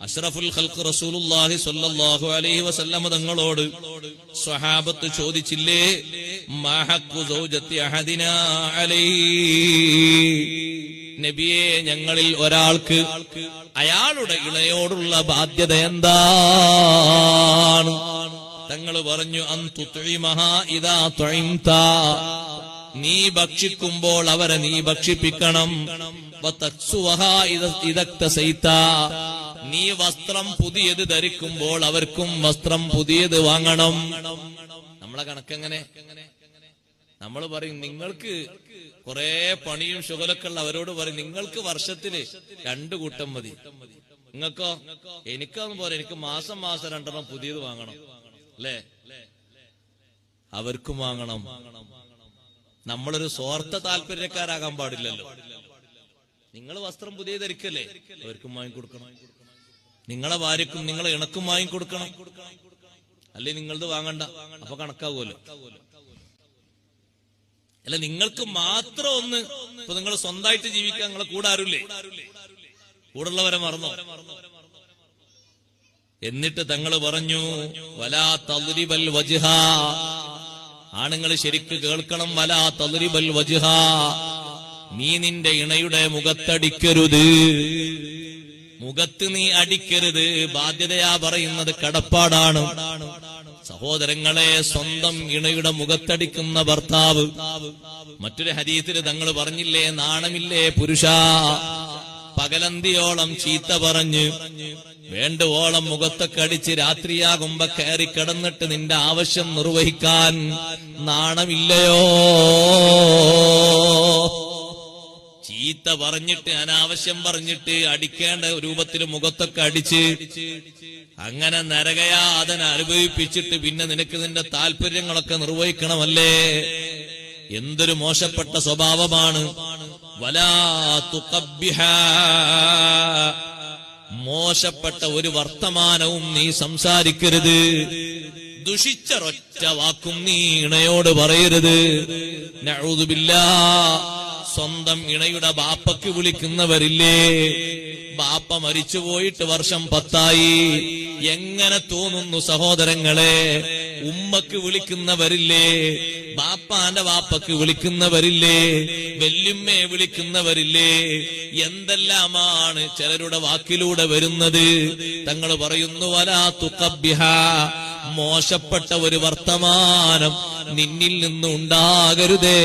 അഷ്റഫുൽ ഖൽഖ് റസൂലുള്ളാഹി സ്വല്ലല്ലാഹു അലൈഹി വസല്ലം തങ്ങളോട് സ്വഹാബത്ത് ചോദിച്ചില്ലേ, മാ ഹഖ്ഖു സൗജത്തി അഹദിനാ അലൈഹി, നബിയെ ഞങ്ങളിൽ ഒരാൾക്ക് അയാളുടെ ഇണയോടുള്ള ബാധ്യത എന്താണ്? തങ്ങൾ പറഞ്ഞു, അൻ തുത്ഇമഹാ ഇദാ തുഇംത, നീ ഭക്ഷിക്കുമ്പോൾ അവരെ നീ ഭക്ഷിപ്പിക്കണം. വതക്സുവഹാ ഇദക്തസൈത, നീ വസ്ത്രം പുതിയത് ധരിക്കുമ്പോൾ അവർക്കും വസ്ത്രം പുതിയത് വാങ്ങണം. നമ്മളെ കണക്കെങ്ങനെ? നമ്മൾ പറയും നിങ്ങൾക്ക് കുറെ പണിയും ശുഗലൊക്കെ ഉള്ള അവരോട് പറയും, നിങ്ങൾക്ക് വർഷത്തില് 2 കൂട്ടം മതി. നിങ്ങൾക്കോ? എനിക്കൊന്നും പോലെ, എനിക്ക് മാസം 2 പുതിയത് വാങ്ങണം അല്ലേ? അവർക്കും വാങ്ങണം. നമ്മളൊരു സ്വാർത്ഥ താല്പര്യക്കാരാകാൻ പാടില്ലല്ലോ. നിങ്ങൾ വസ്ത്രം പുതിയ ധരിക്കല്ലേ, അവർക്കും വാങ്ങിക്കൊടുക്കണം. നിങ്ങളെ ഭാര്യക്കും നിങ്ങളെ ഇണക്കും വാങ്ങിക്കൊടുക്കണം. അല്ലെ നിങ്ങളത് വാങ്ങണ്ട, അപ്പൊ കണക്കാവുമല്ലോ. അല്ല, നിങ്ങൾക്ക് മാത്രം ഒന്ന്, ഇപ്പൊ നിങ്ങൾ സ്വന്തമായിട്ട് ജീവിക്കാൻ നിങ്ങളെ കൂടെ ആരുല്ലേ? കൂടുള്ളവരെ മറന്നോ? എന്നിട്ട് തങ്ങൾ പറഞ്ഞു, വലാ തദ്രിബൽ വജ്ഹ, ആണുങ്ങൾ ശരിക്ക് കേൾക്കണം, വലാ തദ്രിബൽ വജ്ഹ, നീ നിന്റെ ഇണയുടെ മുഖത്തടിക്കരുത്. മുഖത്ത് നീ അടിക്കരുത്. ബാധ്യതയാ പറയുന്നത്, കടപ്പാടാണ്. സഹോദരങ്ങളെ, സ്വന്തം ഇണയുടെ മുഖത്തടിക്കുന്ന ഭർത്താവ്, മറ്റൊരു ഹദീസിൽ തങ്ങൾ പറഞ്ഞില്ലേ, നാണമില്ലേ പുരുഷ, പകലന്തിയോളം ചീത്ത പറഞ്ഞ് വേണ്ടുവോളം മുഖത്തൊക്കെ അടിച്ച് രാത്രിയാകുമ്പോ കയറി കിടന്നിട്ട് നിന്റെ ആവശ്യം നിർവഹിക്കാൻ നാണമില്ലയോ? ചീത്ത പറഞ്ഞിട്ട് അനാവശ്യം പറഞ്ഞിട്ട് അടിക്കേണ്ട രൂപത്തിൽ മുഖത്തൊക്കെ അടിച്ച് അങ്ങനെ നരകയാതന അനുഭവിപ്പിച്ചിട്ട് പിന്നെ നിനക്ക് നിന്റെ താല്പര്യങ്ങളൊക്കെ നിർവഹിക്കണമല്ലേ? എന്തൊരു മോശപ്പെട്ട സ്വഭാവമാണ്. വലാ തുഖബ്ബിഹ, മോശപ്പെട്ട ഒരു വർത്തമാനവും നീ സംസാരിക്കരുത്. ദുഷിച്ചൊരൊറ്റ വാക്കും നീ ഇണയോട് പറയരുത്. നഊദു ബില്ലാഹ്. സ്വന്തം ഇണയുടെ ബാപ്പക്ക് വിളിക്കുന്നവരില്ലേ? ബാപ്പ മരിച്ചുപോയിട്ട് വർഷം 10 എങ്ങനെ തോന്നുന്നു സഹോദരങ്ങളെ? ഉമ്മക്ക് വിളിക്കുന്നവരില്ലേ? ബാപ്പാന്റെ വാപ്പക്ക് വിളിക്കുന്നവരില്ലേ? വല്യുമ്മയെ വിളിക്കുന്നവരില്ലേ? എന്തെല്ലാമാണ് ചിലരുടെ വാക്കിലൂടെ വരുന്നത്. തങ്ങൾ പറയുന്നു, വലാ തുഖബ്ബിഹ, മോശപ്പെട്ട ഒരു വർത്തമാനം നിന്നിൽ നിന്ന് ഉണ്ടാകരുതേ.